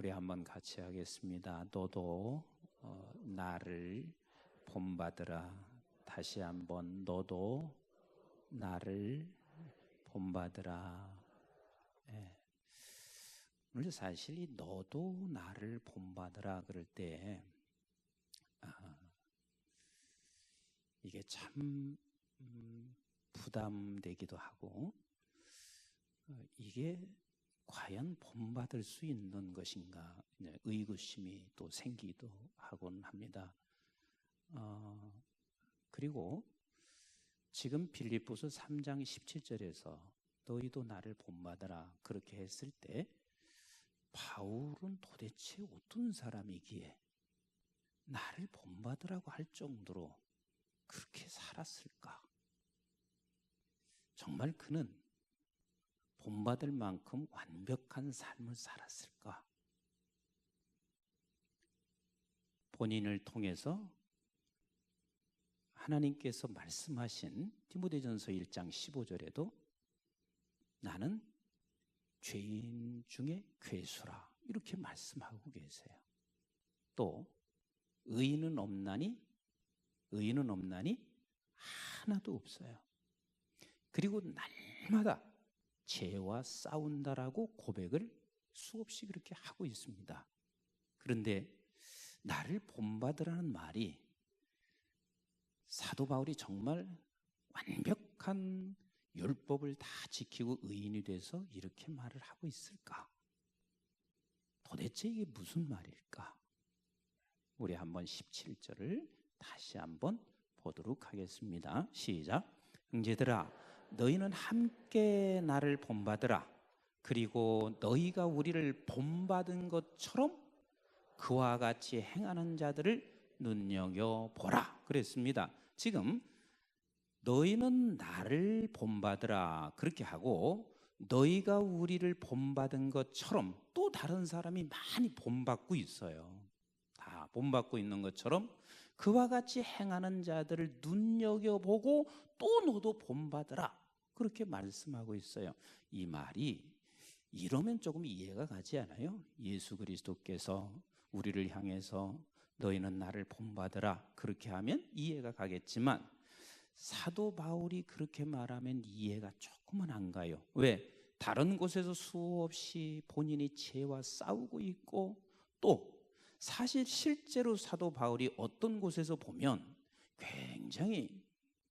우리 한번 같이 하겠습니다. 너도 나를 본받으라. 다시 한번 너도 나를 본받으라. 예. 오늘 사실 이 너도 나를 본받으라 그럴 때 이게 참 부담되기도 하고 이게 과연 본받을 수 있는 것인가 의구심이 또 생기기도 하곤 합니다. 그리고 지금 빌립보서 3장 17절에서 너희도 나를 본받으라 그렇게 했을 때 바울은 도대체 어떤 사람이기에 나를 본받으라고 할 정도로 그렇게 살았을까? 정말 그는 본받을 만큼 완벽한 삶을 살았을까? 본인을 통해서 하나님께서 말씀하신 디모데전서 1장 15절에도 나는 죄인 중에 괴수라 이렇게 말씀하고 계세요. 또 의인은 없나니 하나도 없어요. 그리고 날마다 죄와 싸운다라고 고백을 수없이 그렇게 하고 있습니다. 그런데 나를 본받으라는 말이 사도 바울이 정말 완벽한 율법을 다 지키고 의인이 돼서 이렇게 말을 하고 있을까? 도대체 이게 무슨 말일까? 우리 한번 17절을 다시 한번 보도록 하겠습니다. 시작. 형제들아 너희는 함께 나를 본받으라. 그리고 너희가 우리를 본받은 것처럼 그와 같이 행하는 자들을 눈여겨보라 그랬습니다. 지금 너희는 나를 본받으라 그렇게 하고 너희가 우리를 본받은 것처럼 또 다른 사람이 많이 본받고 있어요. 다 본받고 있는 것처럼 그와 같이 행하는 자들을 눈여겨보고 또 너도 본받으라 그렇게 말씀하고 있어요. 이 말이 이러면 조금 이해가 가지 않아요? 예수 그리스도께서 우리를 향해서 너희는 나를 본받으라 그렇게 하면 이해가 가겠지만 사도 바울이 그렇게 말하면 이해가 조금은 안 가요. 왜? 다른 곳에서 수없이 본인이 죄와 싸우고 있고 또 사실 실제로 사도 바울이 어떤 곳에서 보면 굉장히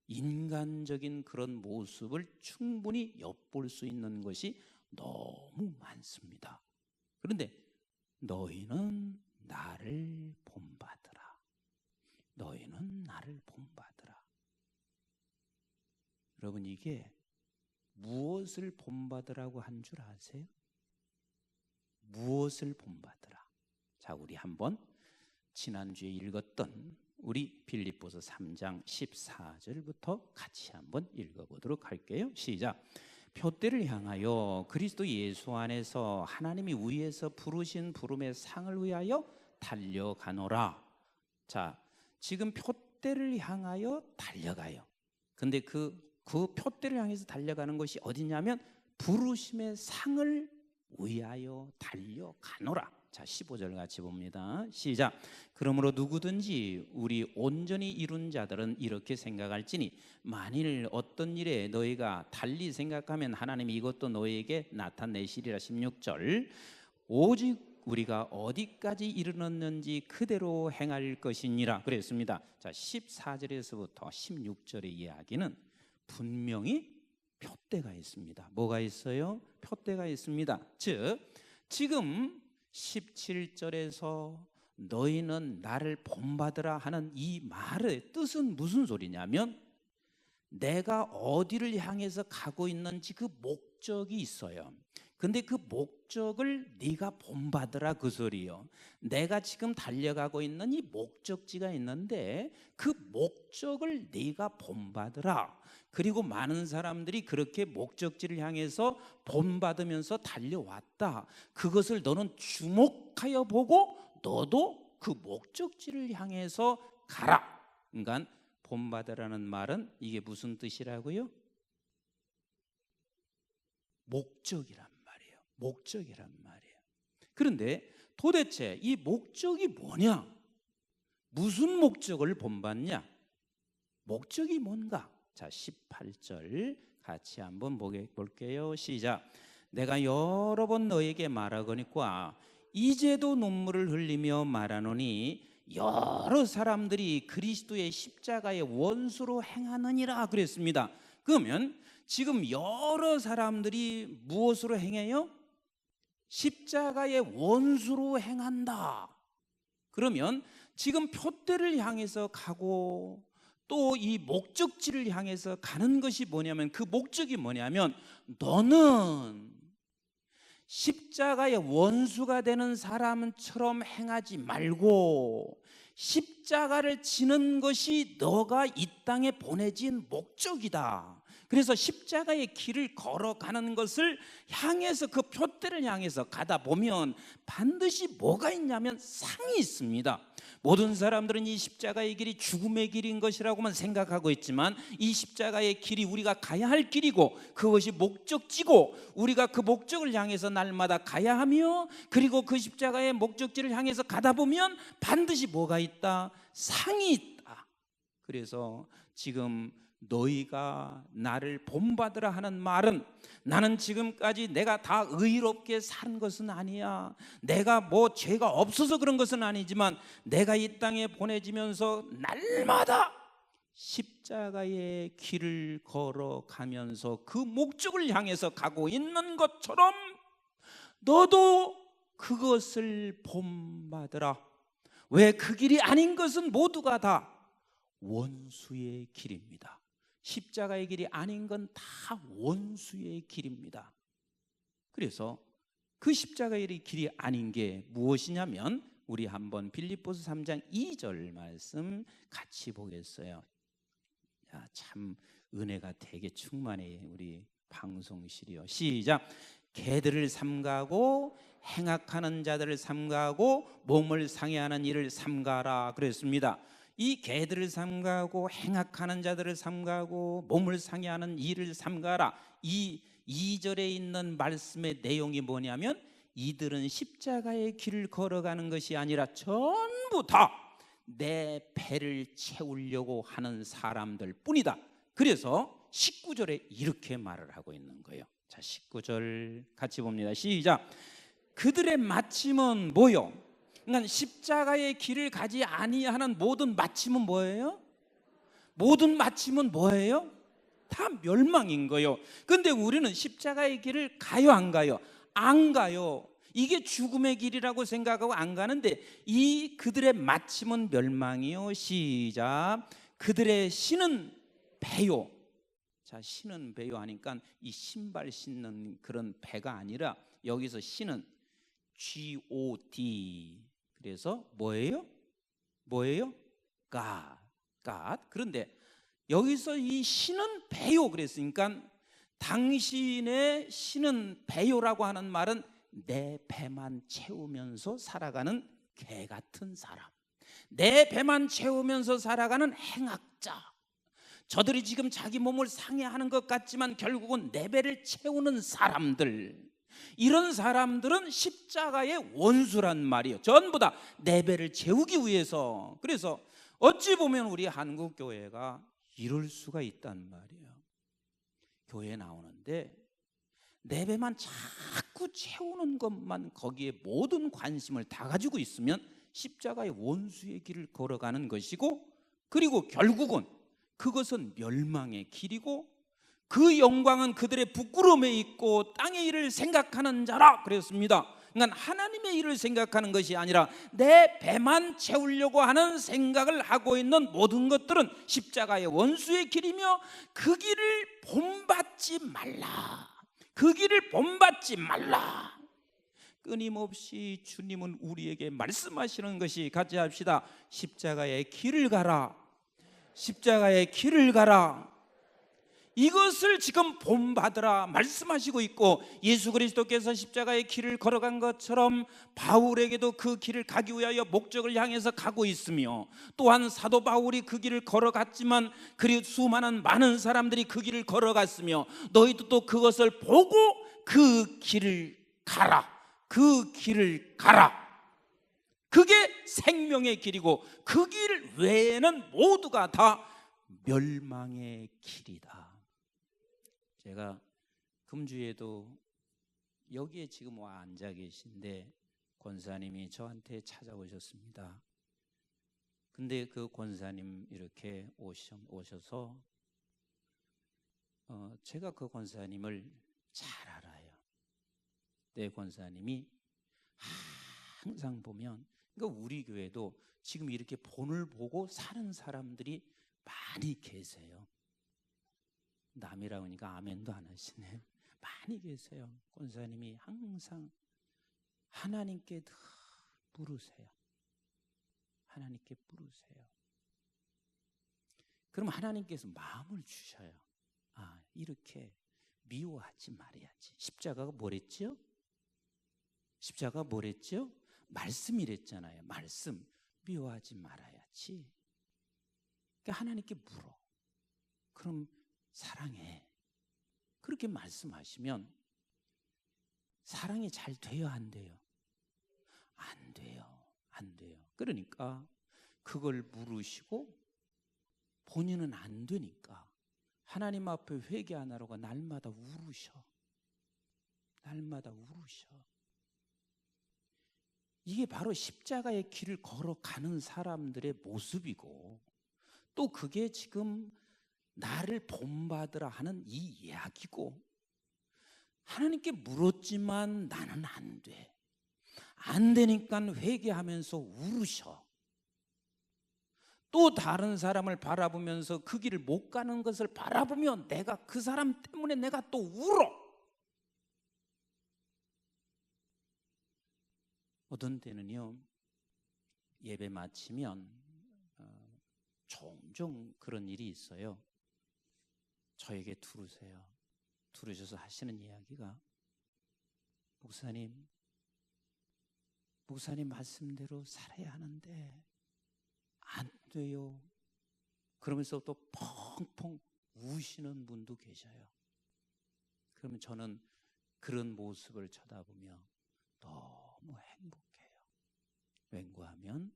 인간적인 그런 모습을 충분히 엿볼 수 있는 것이 너무 많습니다. 그런데 너희는 나를 본받으라. 너희는 나를 본받으라. 여러분 이게 무엇을 본받으라고 한 줄 아세요? 무엇을 본받으라. 자, 우리 한번 지난주에 읽었던 우리 빌립보서 3장 14절부터 같이 한번 읽어보도록 할게요. 시작. 표대를 향하여 그리스도 예수 안에서 하나님이 위에서 부르신 부름의 상을 위하여 달려가노라. 자, 지금 표대를 향하여 달려가요. 근데 그 표대를 향해서 달려가는 것이 어디냐면 부르심의 상을 위하여 달려가노라. 자, 15절 같이 봅니다. 시작. 그러므로 누구든지 우리 온전히 이룬 자들은 이렇게 생각할지니 만일 어떤 일에 너희가 달리 생각하면 하나님이 이것도 너희에게 나타내시리라. 16절. 오직 우리가 어디까지 이르렀는지 그대로 행할 것이니라 그랬습니다. 자, 14절에서부터 16절의 이야기는 분명히 표대가 있습니다. 뭐가 있어요? 표대가 있습니다. 즉 지금 17절에서 너희는 나를 본받으라 하는 이 말의 뜻은 무슨 소리냐면 내가 어디를 향해서 가고 있는지 그 목적이 있어요. 근데 그 목적을 네가 본받으라 그 소리요. 내가 지금 달려가고 있는 이 목적지가 있는데 그 목적을 네가 본받으라. 그리고 많은 사람들이 그렇게 목적지를 향해서 본받으면서 달려왔다. 그것을 너는 주목하여 보고 너도 그 목적지를 향해서 가라. 그러니까 본받으라는 말은 이게 무슨 뜻이라고요? 목적이란 말이에요. 목적이란 말이에요. 그런데 도대체 이 목적이 뭐냐? 무슨 목적을 본받냐? 목적이 뭔가? 자, 18절 같이 한번 볼게요. 시작. 내가 여러 번 너에게 말하거니와 이제도 눈물을 흘리며 말하노니 여러 사람들이 그리스도의 십자가의 원수로 행하느니라 그랬습니다. 그러면 지금 여러 사람들이 무엇으로 행해요? 십자가의 원수로 행한다. 그러면 지금 표대를 향해서 가고 또 이 목적지를 향해서 가는 것이 뭐냐면, 그 목적이 뭐냐면, 너는 십자가의 원수가 되는 사람처럼 행하지 말고 십자가를 지는 것이 너가 이 땅에 보내진 목적이다. 그래서 십자가의 길을 걸어가는 것을 향해서, 그 표대를 향해서 가다 보면 반드시 뭐가 있냐면 상이 있습니다. 모든 사람들은 이 십자가의 길이 죽음의 길인 것이라고만 생각하고 있지만, 이 십자가의 길이 우리가 가야 할 길이고 그것이 목적지고 우리가 그 목적을 향해서 날마다 가야 하며, 그리고 그 십자가의 목적지를 향해서 가다 보면 반드시 뭐가 있다? 상이 있다. 그래서 지금 너희가 나를 본받으라 하는 말은, 나는 지금까지 내가 다 의롭게 산 것은 아니야. 내가 뭐 죄가 없어서 그런 것은 아니지만, 내가 이 땅에 보내지면서 날마다 십자가의 길을 걸어가면서 그 목적을 향해서 가고 있는 것처럼 너도 그것을 본받으라. 왜? 그 길이 아닌 것은 모두가 다 원수의 길입니다. 십자가의 길이 아닌 건 다 원수의 길입니다. 그래서 그 십자가의 길이 아닌 게 무엇이냐면, 우리 한번 빌립보서 3장 2절 말씀 같이 보겠어요. 야, 참 은혜가 되게 충만해 우리 방송실이요. 시작. 개들을 삼가고 행악하는 자들을 삼가고 몸을 상해하는 일을 삼가라 그랬습니다. 이 개들을 삼가고 행악하는 자들을 삼가고 몸을 상해하는 일을 삼가라, 이 2절에 있는 말씀의 내용이 뭐냐면, 이들은 십자가의 길을 걸어가는 것이 아니라 전부 다 내 배를 채우려고 하는 사람들 뿐이다. 그래서 19절에 이렇게 말을 하고 있는 거예요. 자, 19절 같이 봅니다. 시작. 그들의 마침은 뭐요? 그러니까 십자가의 길을 가지 아니하는 모든 마침은 뭐예요? 모든 마침은 뭐예요? 다 멸망인 거예요. 근데 우리는 십자가의 길을 가요, 안 가요? 안 가요. 이게 죽음의 길이라고 생각하고 안 가는데, 이 그들의 마침은 멸망이요. 시작. 그들의 신은 배요. 자, 신은 배요 하니까 이 신발 신는 그런 배가 아니라, 여기서 신은 G-O-D. 그래서 뭐예요? 뭐예요? God. 그런데 여기서 이 신은 배요 그랬으니까, 당신의 신은 배요라고 하는 말은 내 배만 채우면서 살아가는 개 같은 사람, 내 배만 채우면서 살아가는 행악자, 저들이 지금 자기 몸을 상해하는 것 같지만 결국은 내 배를 채우는 사람들, 이런 사람들은 십자가의 원수란 말이에요. 전부 다 내 배를 채우기 위해서. 그래서 어찌 보면 우리 한국교회가 이럴 수가 있단 말이에요. 교회 나오는데 내 배만 자꾸 채우는 것만, 거기에 모든 관심을 다 가지고 있으면 십자가의 원수의 길을 걸어가는 것이고, 그리고 결국은 그것은 멸망의 길이고, 그 영광은 그들의 부끄러움에 있고 땅의 일을 생각하는 자라 그랬습니다. 그러니까 하나님의 일을 생각하는 것이 아니라 내 배만 채우려고 하는 생각을 하고 있는 모든 것들은 십자가의 원수의 길이며, 그 길을 본받지 말라. 그 길을 본받지 말라. 끊임없이 주님은 우리에게 말씀하시는 것이, 같이 합시다. 십자가의 길을 가라. 십자가의 길을 가라. 이것을 지금 본받으라 말씀하시고 있고, 예수 그리스도께서 십자가의 길을 걸어간 것처럼 바울에게도 그 길을 가기 위하여 목적을 향해서 가고 있으며, 또한 사도 바울이 그 길을 걸어갔지만 그리고 수많은 많은 사람들이 그 길을 걸어갔으며, 너희도 또 그것을 보고 그 길을 가라. 그 길을 가라. 그게 생명의 길이고 그 길 외에는 모두가 다 멸망의 길이다. 제가 금주에도 여기에 지금 와 앉아 계신데 권사님이 저한테 찾아오셨습니다. 근데 그 권사님 이렇게 오셔서 제가 그 권사님을 잘 알아요. 내 권사님이 항상 보면, 그러니까 우리 교회도 지금 이렇게 본을 보고 사는 사람들이 많이 계세요. 남이라고 하니까 아멘도 안 하시네. 많이 계세요. 권사님이 항상 하나님께 늘 물으세요. 하나님께 물으세요. 그럼 하나님께서 마음을 주셔요. 이렇게 미워하지 말아야지. 십자가가 뭐랬죠? 십자가가 뭐랬죠? 말씀이랬잖아요. 말씀. 미워하지 말아야지. 그러니까 하나님께 물어. 그럼 사랑해. 그렇게 말씀하시면 사랑이 잘 돼요, 안 돼요? 안 돼요. 안 돼요. 그러니까 그걸 물으시고 본인은 안 되니까 하나님 앞에 회개하느라고 날마다 울으셔. 날마다 울으셔. 이게 바로 십자가의 길을 걸어가는 사람들의 모습이고, 또 그게 지금 나를 본받으라 하는 이 이야기고, 하나님께 물었지만 나는 안 돼. 안 되니까 회개하면서 울으셔. 또 다른 사람을 바라보면서 그 길을 못 가는 것을 바라보면 내가 그 사람 때문에 내가 또 울어. 어떤 때는요, 예배 마치면 종종 그런 일이 있어요. 저에게 두르세요. 두르셔서 하시는 이야기가, 목사님 말씀대로 살아야 하는데 안 돼요. 그러면서 또 펑펑 우시는 분도 계셔요. 그러면 저는 그런 모습을 쳐다보며 너무 행복해요. 왠가 하면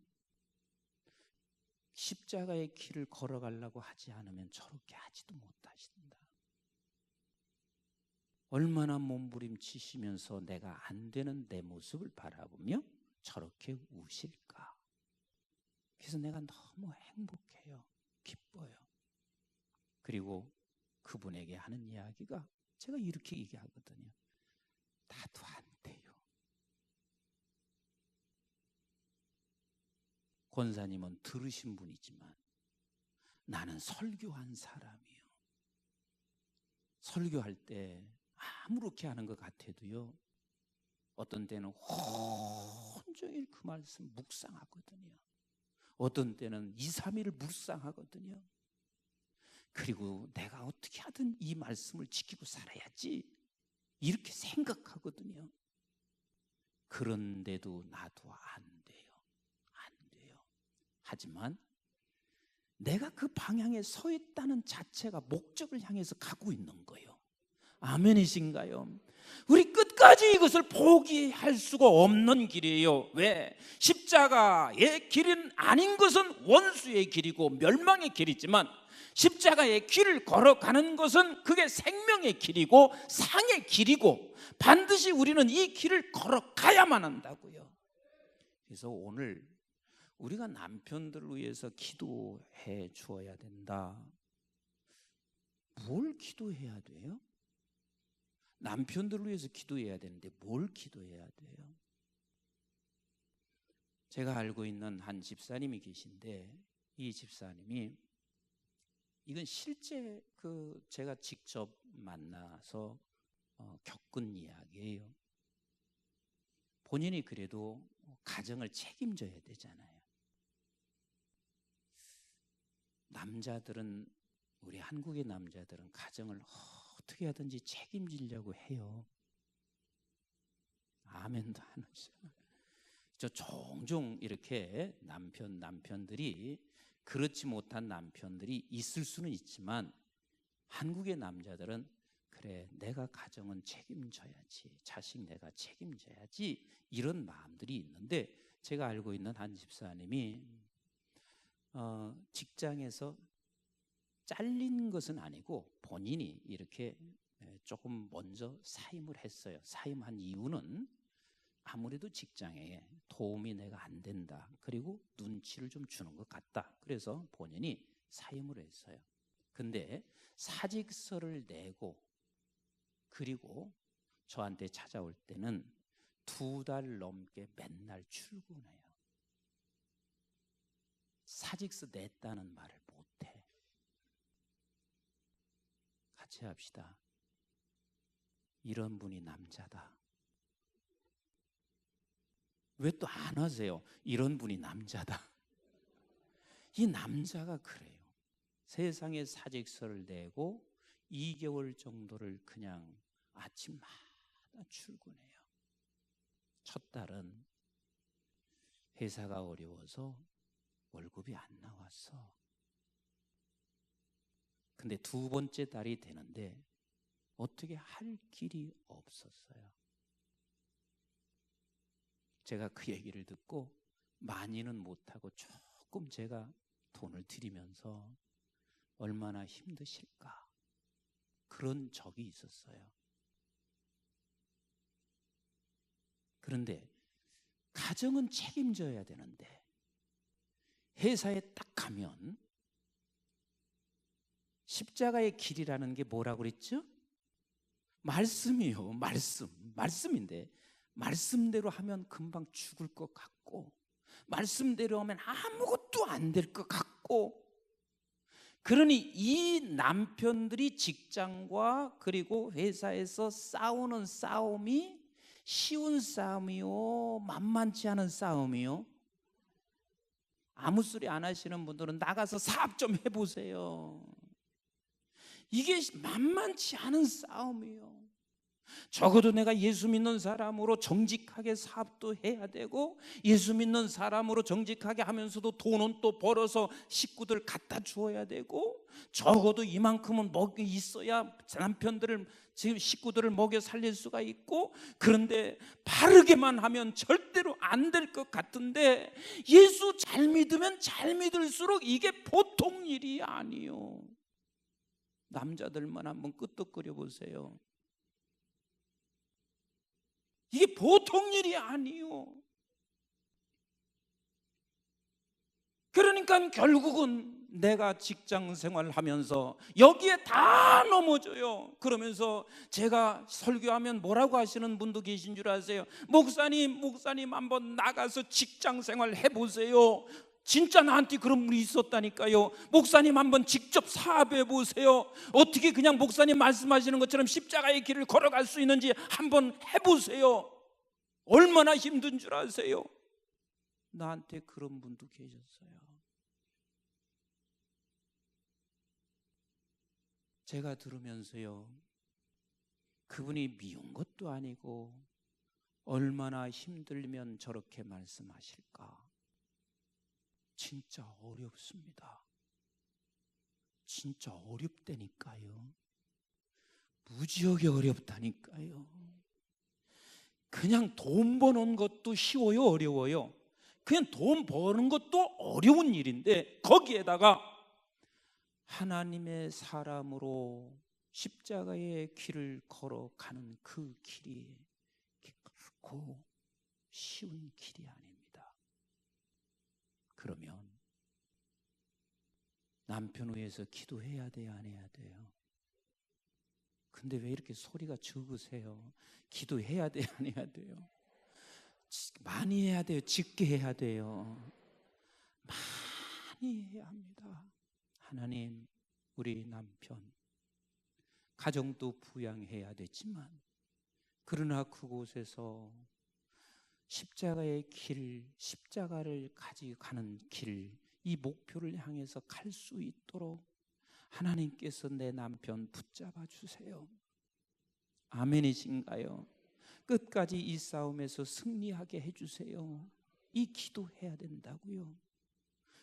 십자가의 길을 걸어가려고 하지 않으면 저렇게 하지도 못하신다. 얼마나 몸부림치시면서 내가 안 되는 내 모습을 바라보며 저렇게 우실까. 그래서 내가 너무 행복해요. 기뻐요. 그리고 그분에게 하는 이야기가, 제가 이렇게 얘기하거든요. 나도 안 돼요. 권사님은 들으신 분이지만 나는 설교한 사람이에요. 설교할 때 아무렇게 하는 것 같아도요, 어떤 때는 온종일 그 말씀 묵상하거든요. 어떤 때는 2, 3일을 묵상하거든요. 그리고 내가 어떻게 하든 이 말씀을 지키고 살아야지 이렇게 생각하거든요. 그런데도 나도 안 돼요. 안 돼요. 하지만 내가 그 방향에 서 있다는 자체가 목적을 향해서 가고 있는 거예요. 아멘이신가요? 우리 끝까지 이것을 포기할 수가 없는 길이에요. 왜? 십자가의 길은 아닌 것은 원수의 길이고 멸망의 길이지만, 십자가의 길을 걸어가는 것은 그게 생명의 길이고 상의 길이고, 반드시 우리는 이 길을 걸어가야만 한다고요. 그래서 오늘 우리가 남편들을 위해서 기도해 주어야 된다. 뭘 기도해야 돼요? 남편들을 위해서 기도해야 되는데 뭘 기도해야 돼요? 제가 알고 있는 한 집사님이 계신데, 이 집사님이, 이건 실제 제가 직접 만나서 겪은 이야기예요. 본인이 그래도 가정을 책임져야 되잖아요. 남자들은, 우리 한국의 남자들은 가정을 어떻게 하든지 책임지려고 해요. 아멘도 안 하시잖아요. 저 종종 이렇게 남편들이, 그렇지 못한 남편들이 있을 수는 있지만, 한국의 남자들은 그래, 내가 가정은 책임져야지, 자식 내가 책임져야지, 이런 마음들이 있는데, 제가 알고 있는 한 집사님이 직장에서 잘린 것은 아니고 본인이 이렇게 조금 먼저 사임을 했어요. 사임한 이유는 아무래도 직장에 도움이 내가 안 된다, 그리고 눈치를 좀 주는 것 같다, 그래서 본인이 사임을 했어요. 근데 사직서를 내고 그리고 저한테 찾아올 때는 2달 넘게 맨날 출근해요. 사직서 냈다는 말을 못해. 같이 합시다. 이런 분이 남자다. 왜 또 안 하세요? 이런 분이 남자다. 이 남자가 그래요. 세상에 사직서를 내고 2개월 정도를 그냥 아침마다 출근해요. 첫 달은 회사가 어려워서 월급이 안 나왔어. 근데 2번째 달이 되는데 어떻게 할 길이 없었어요. 제가 그 얘기를 듣고 많이는 못하고 조금 제가 돈을 드리면서 얼마나 힘드실까, 그런 적이 있었어요. 그런데 가정은 책임져야 되는데 회사에 딱 가면 십자가의 길이라는 게 뭐라고 그랬죠? 말씀이요. 말씀인데 말씀대로 하면 금방 죽을 것 같고, 말씀대로 하면 아무것도 안 될 것 같고, 그러니 이 남편들이 직장과 그리고 회사에서 싸우는 싸움이 쉬운 싸움이요, 만만치 않은 싸움이요. 아무 소리 안 하시는 분들은 나가서 사업 좀 해보세요. 이게 만만치 않은 싸움이에요. 적어도 내가 예수 믿는 사람으로 정직하게 사업도 해야 되고, 예수 믿는 사람으로 정직하게 하면서도 돈은 또 벌어서 식구들 갖다 주어야 되고, 적어도 이만큼은 먹이 있어야 남편들을, 지금 식구들을 먹여 살릴 수가 있고, 그런데 바르게만 하면 절대로 안 될 것 같은데, 예수 잘 믿으면 잘 믿을수록 이게 보통 일이 아니요. 남자들만 한번 끄떡거려 보세요. 이게 보통 일이 아니요. 그러니까 결국은 내가 직장 생활하면서 여기에 다 넘어져요. 그러면서 제가 설교하면 뭐라고 하시는 분도 계신 줄 아세요? 목사님 한번 나가서 직장 생활 해보세요. 진짜 나한테 그런 분이 있었다니까요. 목사님 한번 직접 사업해 보세요. 어떻게 그냥 목사님 말씀하시는 것처럼 십자가의 길을 걸어갈 수 있는지 한번 해보세요. 얼마나 힘든 줄 아세요? 나한테 그런 분도 계셨어요. 제가 들으면서요, 그분이 미운 것도 아니고 얼마나 힘들면 저렇게 말씀하실까. 진짜 어렵습니다. 진짜 어렵다니까요. 무지하게 어렵다니까요. 그냥 돈 버는 것도 쉬워요, 어려워요? 그냥 돈 버는 것도 어려운 일인데, 거기에다가 하나님의 사람으로 십자가의 길을 걸어가는 그 길이 결코 쉬운 길이 아닙니다. 그러면 남편 위해서 기도해야 돼요, 안 해야 돼요? 근데 왜 이렇게 소리가 적으세요? 기도해야 돼요, 안 해야 돼요? 많이 해야 돼요, 짙게 해야 돼요? 많이 해야 합니다. 하나님, 우리 남편 가정도 부양해야 되지만, 그러나 그곳에서 십자가의 길, 십자가를 가지고 가는 길, 이 목표를 향해서 갈 수 있도록 하나님께서 내 남편 붙잡아 주세요. 아멘이신가요? 끝까지 이 싸움에서 승리하게 해주세요. 이 기도해야 된다고요.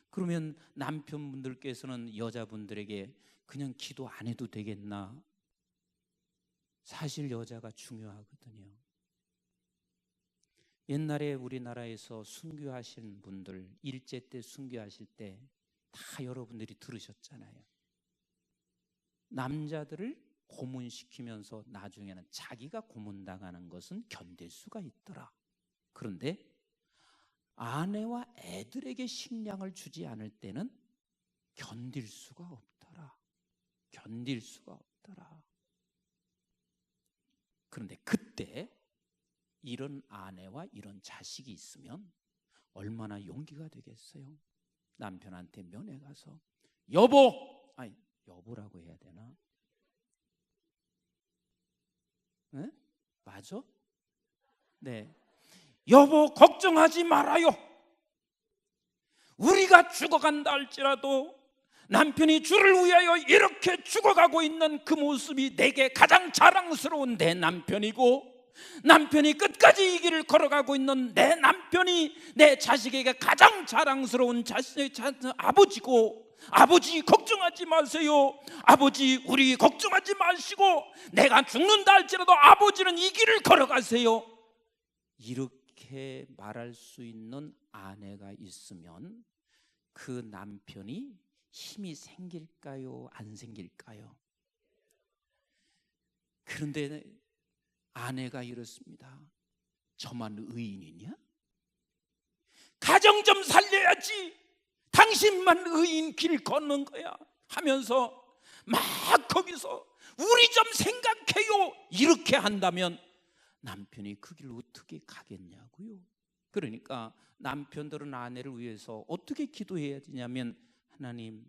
그러면 남편분들께서는 여자분들에게 그냥 기도 안 해도 되겠나? 사실 여자가 중요하거든요. 옛날에 우리나라에서 순교하신 분들, 일제 때 순교하실 때 다 여러분들이 들으셨잖아요. 남자들을 고문시키면서 나중에는 자기가 고문당하는 것은 견딜 수가 있더라. 그런데 아내와 애들에게 식량을 주지 않을 때는 견딜 수가 없더라. 견딜 수가 없더라. 그런데 그때 이런 아내와 이런 자식이 있으면 얼마나 용기가 되겠어요? 남편한테 면회 가서 여보, 아니 여보라고 해야 되나? 네? 맞아? 네. 여보 걱정하지 말아요. 우리가 죽어간다 할지라도 남편이 주를 위하여 이렇게 죽어가고 있는 그 모습이 내게 가장 자랑스러운 내 남편이고, 남편이 끝까지 이 길을 걸어가고 있는 내 남편이 내 자식에게 가장 자랑스러운 아버지고, 아버지 걱정하지 마세요. 아버지 우리 걱정하지 마시고 내가 죽는다 할지라도 아버지는 이 길을 걸어가세요. 이렇게 말할 수 있는 아내가 있으면 그 남편이 힘이 생길까요? 안 생길까요? 그런데 아내가 이렇습니다. 저만 의인이냐? 가정 좀 살려야지. 당신만 의인 길 걷는 거야 하면서 막 거기서 우리 좀 생각해요 이렇게 한다면 남편이 그 길 어떻게 가겠냐고요. 그러니까 남편들은 아내를 위해서 어떻게 기도해야 되냐면, 하나님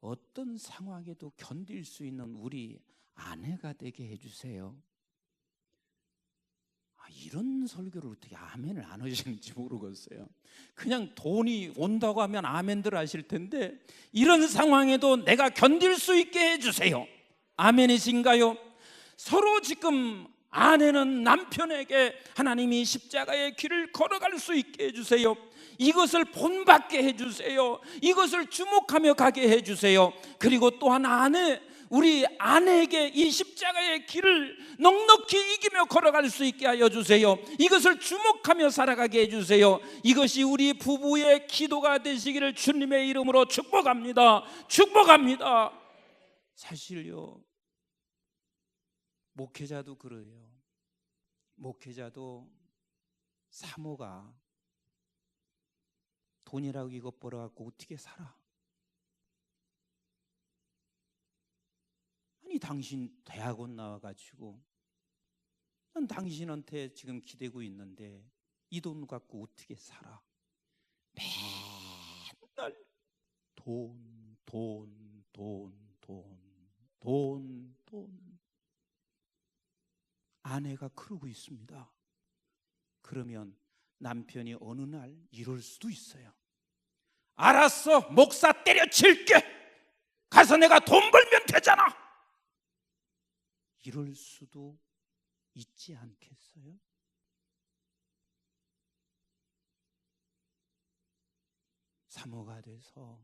어떤 상황에도 견딜 수 있는 우리 아내가 되게 해주세요. 이런 설교를 어떻게 아멘을 안 하시는지 모르겠어요. 그냥 돈이 온다고 하면 아멘들 하실 텐데, 이런 상황에도 내가 견딜 수 있게 해주세요. 아멘이신가요? 서로 지금 아내는 남편에게 하나님이 십자가의 길을 걸어갈 수 있게 해주세요. 이것을 본받게 해주세요. 이것을 주목하며 가게 해주세요. 그리고 또한 우리 아내에게 이 십자가의 길을 넉넉히 이기며 걸어갈 수 있게 하여 주세요. 이것을 주목하며 살아가게 해주세요. 이것이 우리 부부의 기도가 되시기를 주님의 이름으로 축복합니다. 축복합니다. 사실요, 목회자도 그래요. 목회자도 사모가 돈이라고 이것 벌어갖고 어떻게 살아? 아니 당신 대학원 나와가지고 난 당신한테 지금 기대고 있는데 이 돈 갖고 어떻게 살아? 맨날 돈. 아내가 그러고 있습니다. 그러면 남편이 어느 날 이럴 수도 있어요. 알았어, 목사 때려칠게. 가서 내가 돈 벌면 되잖아. 이럴 수도 있지 않겠어요? 사모가 돼서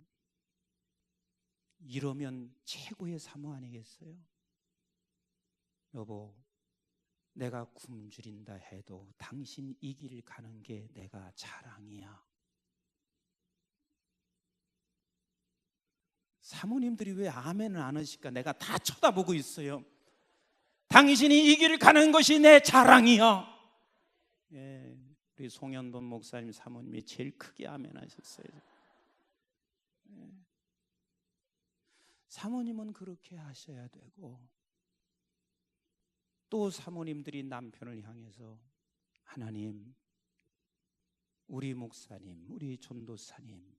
이러면 최고의 사모 아니겠어요? 여보, 내가 굶주린다 해도 당신 이 길 가는 게 내가 자랑이야. 사모님들이 왜 아멘을 안 하실까? 내가 다 쳐다보고 있어요. 당신이 이 길을 가는 것이 내 자랑이야. 예, 우리 송현돈 목사님 사모님이 제일 크게 아멘 하셨어요. 예. 사모님은 그렇게 하셔야 되고, 또 사모님들이 남편을 향해서 하나님, 우리 목사님, 우리 전도사님,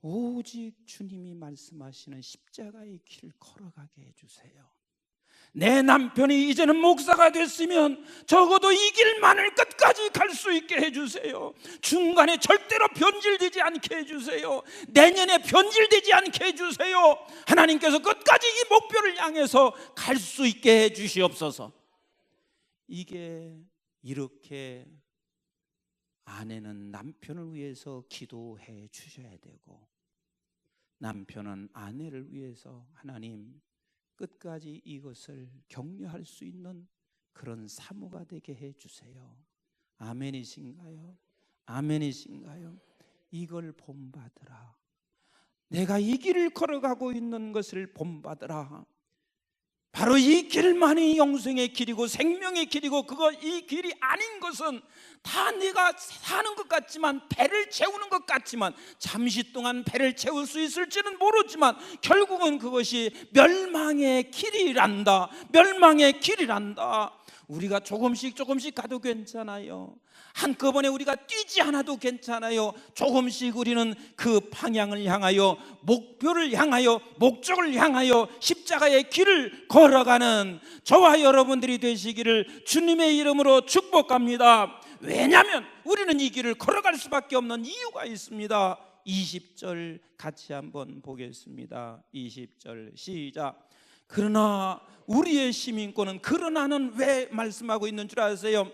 오직 주님이 말씀하시는 십자가의 길을 걸어가게 해주세요. 내 남편이 이제는 목사가 됐으면 적어도 이 길만을 끝까지 갈 수 있게 해주세요. 중간에 절대로 변질되지 않게 해주세요. 내년에 변질되지 않게 해주세요. 하나님께서 끝까지 이 목표를 향해서 갈 수 있게 해주시옵소서. 이게 이렇게 아내는 남편을 위해서 기도해 주셔야 되고, 남편은 아내를 위해서 하나님, 끝까지 이것을 격려할 수 있는 그런 사모가 되게 해주세요. 아멘이신가요? 아멘이신가요? 이걸 본받으라. 내가 이 길을 걸어가고 있는 것을 본받으라. 바로 이 길만이 영생의 길이고 생명의 길이고, 이 길이 아닌 것은 다 내가 사는 것 같지만, 배를 채우는 것 같지만, 잠시 동안 배를 채울 수 있을지는 모르지만 결국은 그것이 멸망의 길이란다. 멸망의 길이란다. 우리가 조금씩 가도 괜찮아요. 한꺼번에 우리가 뛰지 않아도 괜찮아요. 조금씩 우리는 그 방향을 향하여, 목표를 향하여, 목적을 향하여 십자가의 길을 걸어가는 저와 여러분들이 되시기를 주님의 이름으로 축복합니다. 왜냐하면 우리는 이 길을 걸어갈 수밖에 없는 이유가 있습니다. 20절 같이 한번 보겠습니다. 20절 시작. 그러나 우리의 시민권은, 그러나는 왜 말씀하고 있는 줄 아세요?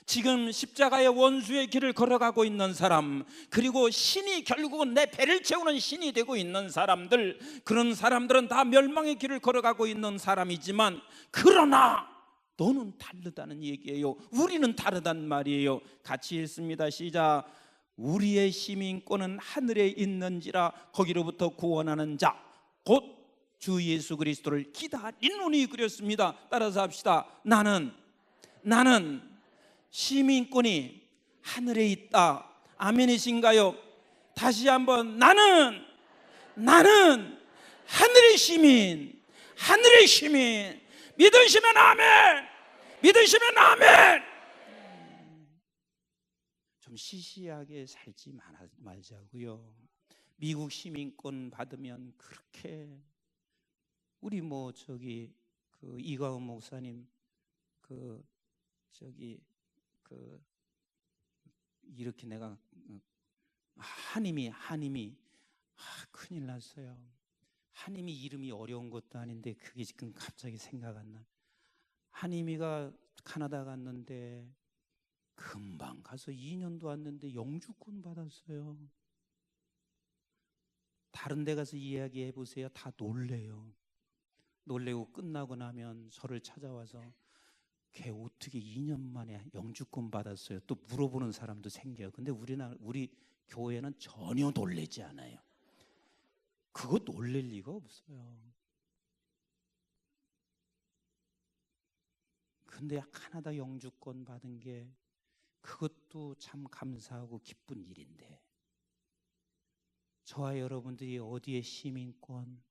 지금 십자가의 원수의 길을 걸어가고 있는 사람, 그리고 신이 결국은 내 배를 채우는 신이 되고 있는 사람들, 그런 사람들은 다 멸망의 길을 걸어가고 있는 사람이지만, 그러나 너는 다르다는 얘기예요. 우리는 다르단 말이에요. 같이 읽습니다. 시작. 우리의 시민권은 하늘에 있는지라 거기로부터 구원하는 자 곧 주 예수 그리스도를 기다리노니 그랬습니다. 따라서 합시다. 나는 시민권이 하늘에 있다. 아멘이신가요? 다시 한번. 나는 하늘의 시민. 믿으시면 아멘. 믿으시면 아멘. 좀 시시하게 살지 말자고요. 미국 시민권 받으면 그렇게, 우리 이가은 목사님 이렇게 내가 한임이 큰일 났어요. 한임이 이름이 어려운 것도 아닌데 그게 지금 갑자기 생각 안 나. 한임이가 카나다 갔는데 금방 가서 2년도 왔는데 영주권 받았어요. 다른 데 가서 이야기해 보세요. 다 놀래요. 놀래고 끝나고 나면 저를 찾아와서 걔 어떻게 2년 만에 영주권 받았어요? 또 물어보는 사람도 생겨요. 근데 우리 교회는 전혀 놀래지 않아요. 그거 놀랄 리가 없어요. 근데 카나다 영주권 받은 게 그것도 참 감사하고 기쁜 일인데, 저와 여러분들이 어디에 시민권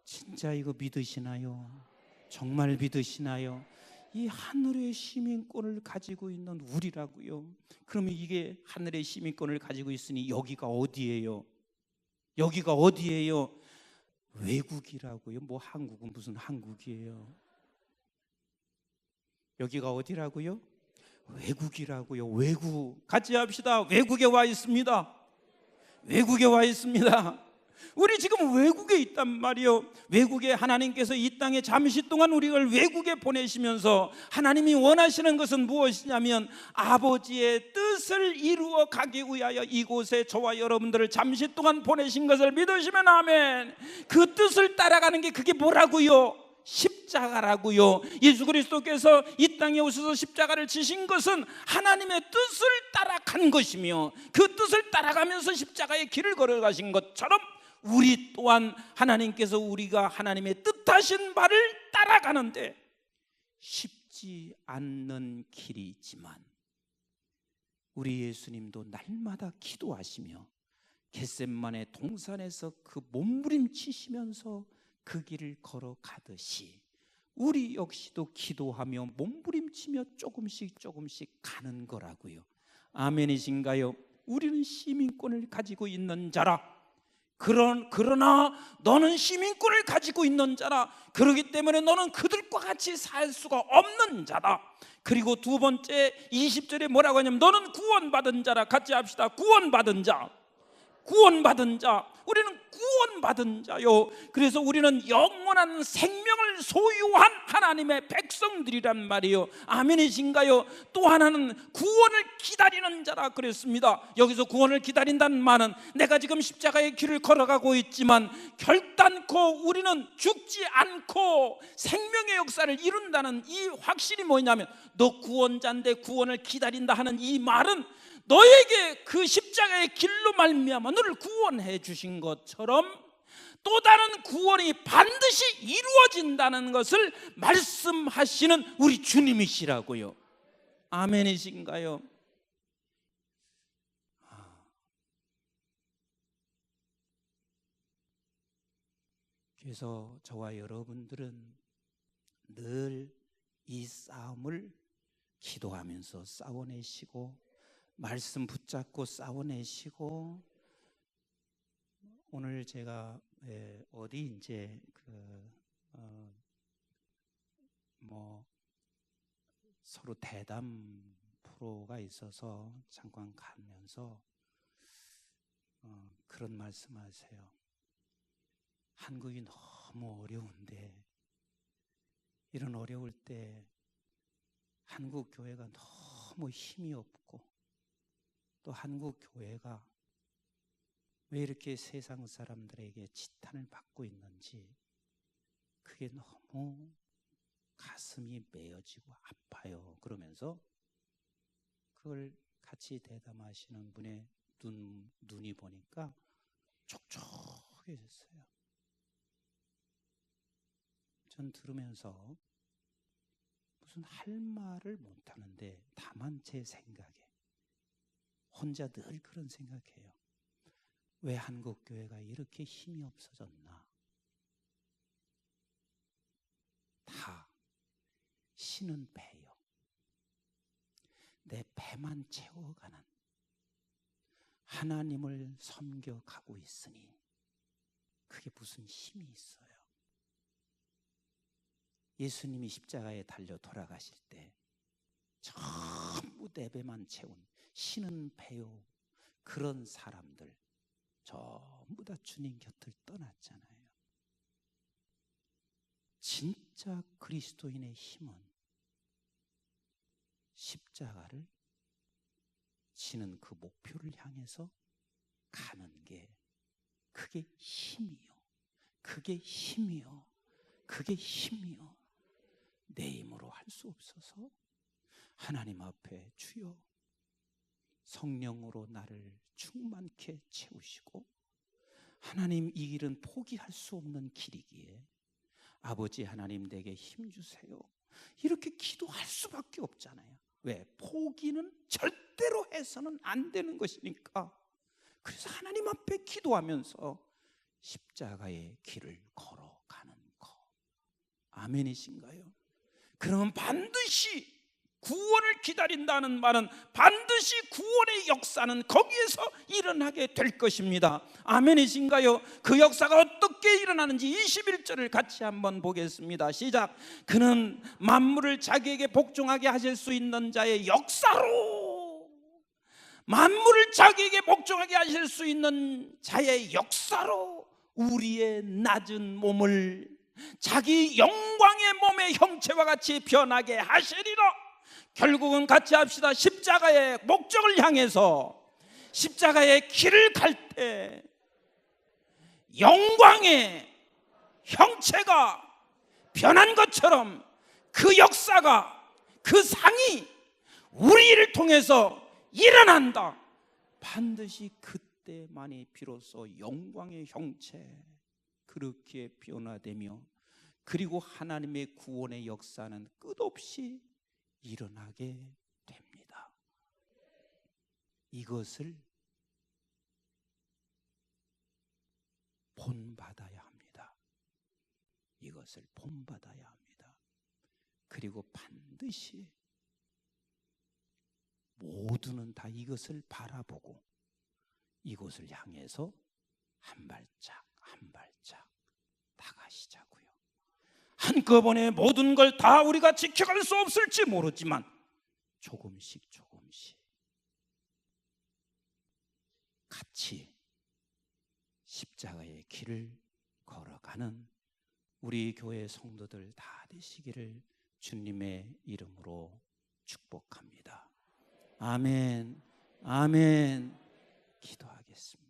진짜 이거 믿으시나요? 정말 믿으시나요? 이 하늘의 시민권을 가지고 있는 우리라고요. 그러면 이게 하늘의 시민권을 가지고 있으니 여기가 어디예요? 여기가 어디예요? 외국이라고요. 뭐 한국은 무슨 한국이에요? 여기가 어디라고요? 외국이라고요. 외국. 같이 합시다. 외국에 와 있습니다. 외국에 와 있습니다. 우리 지금 외국에 있단 말이요. 외국에 하나님께서 이 땅에 잠시 동안 우리를 외국에 보내시면서 하나님이 원하시는 것은 무엇이냐면, 아버지의 뜻을 이루어 가기 위하여 이곳에 저와 여러분들을 잠시 동안 보내신 것을 믿으시면 아멘. 그 뜻을 따라가는 게 그게 뭐라고요? 십자가라고요. 예수 그리스도께서 이 땅에 오셔서 십자가를 지신 것은 하나님의 뜻을 따라간 것이며, 그 뜻을 따라가면서 십자가의 길을 걸어가신 것처럼 우리 또한 하나님께서 우리가 하나님의 뜻하신 바를 따라가는데 쉽지 않는 길이지만, 우리 예수님도 날마다 기도하시며 겟셋마네 동산에서 그 몸부림치시면서 그 길을 걸어가듯이 우리 역시도 기도하며 몸부림치며 조금씩 가는 거라고요. 아멘이신가요? 우리는 시민권을 가지고 있는 자라. 그러나 너는 시민권을 가지고 있는 자라. 그렇기 때문에 너는 그들과 같이 살 수가 없는 자다. 그리고 두 번째 20절에 뭐라고 하냐면, 너는 구원받은 자라. 같이 합시다. 구원받은 자. 구원받은 자, 우리는 구원받은 자요. 그래서 우리는 영원한 생명을 소유한 하나님의 백성들이란 말이에요. 아멘이신가요? 또 하나는 구원을 기다리는 자라 그랬습니다. 여기서 구원을 기다린다는 말은 내가 지금 십자가의 길을 걸어가고 있지만 결단코 우리는 죽지 않고 생명의 역사를 이룬다는 이 확신이 뭐냐면, 너 구원자인데 구원을 기다린다 하는 이 말은 너에게 그 십자가의 길로 말미암아 너를 구원해 주신 것처럼 또 다른 구원이 반드시 이루어진다는 것을 말씀하시는 우리 주님이시라고요. 아멘이신가요? 그래서 저와 여러분들은 늘 이 싸움을 기도하면서 싸워내시고, 말씀 붙잡고 싸워내시고, 오늘 제가 어디 이제 서로 대담 프로가 있어서 잠깐 가면서 그런 말씀하세요. 한국이 너무 어려운데, 이런 어려울 때 한국 교회가 너무 힘이 없고, 또 한국 교회가 왜 이렇게 세상 사람들에게 지탄을 받고 있는지, 그게 너무 가슴이 메어지고 아파요. 그러면서 그걸 같이 대담하시는 분의 눈이 보니까 촉촉해졌어요. 전 들으면서 무슨 할 말을 못하는데, 다만 제 생각에 혼자 늘 그런 생각해요. 왜 한국 교회가 이렇게 힘이 없어졌나? 다 신은 배요. 내 배만 채워가는 하나님을 섬겨가고 있으니 그게 무슨 힘이 있어요? 예수님이 십자가에 달려 돌아가실 때 전부 내 배만 채운 신은 배요, 그런 사람들 전부 다 주님 곁을 떠났잖아요. 진짜 그리스도인의 힘은 십자가를 지는 그 목표를 향해서 가는 게, 그게 힘이요, 그게 힘이요, 그게 힘이요. 내 힘으로 할 수 없어서 하나님 앞에 주여 성령으로 나를 충만케 채우시고, 하나님 이 길은 포기할 수 없는 길이기에 아버지 하나님 내게 힘 주세요, 이렇게 기도할 수밖에 없잖아요. 왜? 포기는 절대로 해서는 안 되는 것이니까. 그래서 하나님 앞에 기도하면서 십자가의 길을 걸어가는 것. 아멘이신가요? 그러면 반드시 구원을 기다린다는 말은 반드시 구원의 역사는 거기에서 일어나게 될 것입니다. 아멘이신가요? 그 역사가 어떻게 일어나는지 21절을 같이 한번 보겠습니다. 시작. 그는 만물을 자기에게 복종하게 하실 수 있는 자의 역사로, 만물을 자기에게 복종하게 하실 수 있는 자의 역사로 우리의 낮은 몸을 자기 영광의 몸의 형체와 같이 변하게 하시리라. 결국은 같이 합시다. 십자가의 목적을 향해서 십자가의 길을 갈 때 영광의 형체가 변한 것처럼 그 역사가, 그 상이 우리를 통해서 일어난다. 반드시 그때만이 비로소 영광의 형체 그렇게 변화되며, 그리고 하나님의 구원의 역사는 끝없이 일어나게 됩니다. 이것을 본받아야 합니다. 이것을 본받아야 합니다. 그리고 반드시 모두는 다 이것을 바라보고 이곳을 향해서 한 발짝 한 발짝 나가시자고요. 한꺼번에 모든 걸 다 우리가 지켜갈 수 없을지 모르지만 조금씩 조금씩 같이 십자가의 길을 걸어가는 우리 교회 성도들 다 되시기를 주님의 이름으로 축복합니다. 아멘. 아멘. 기도하겠습니다.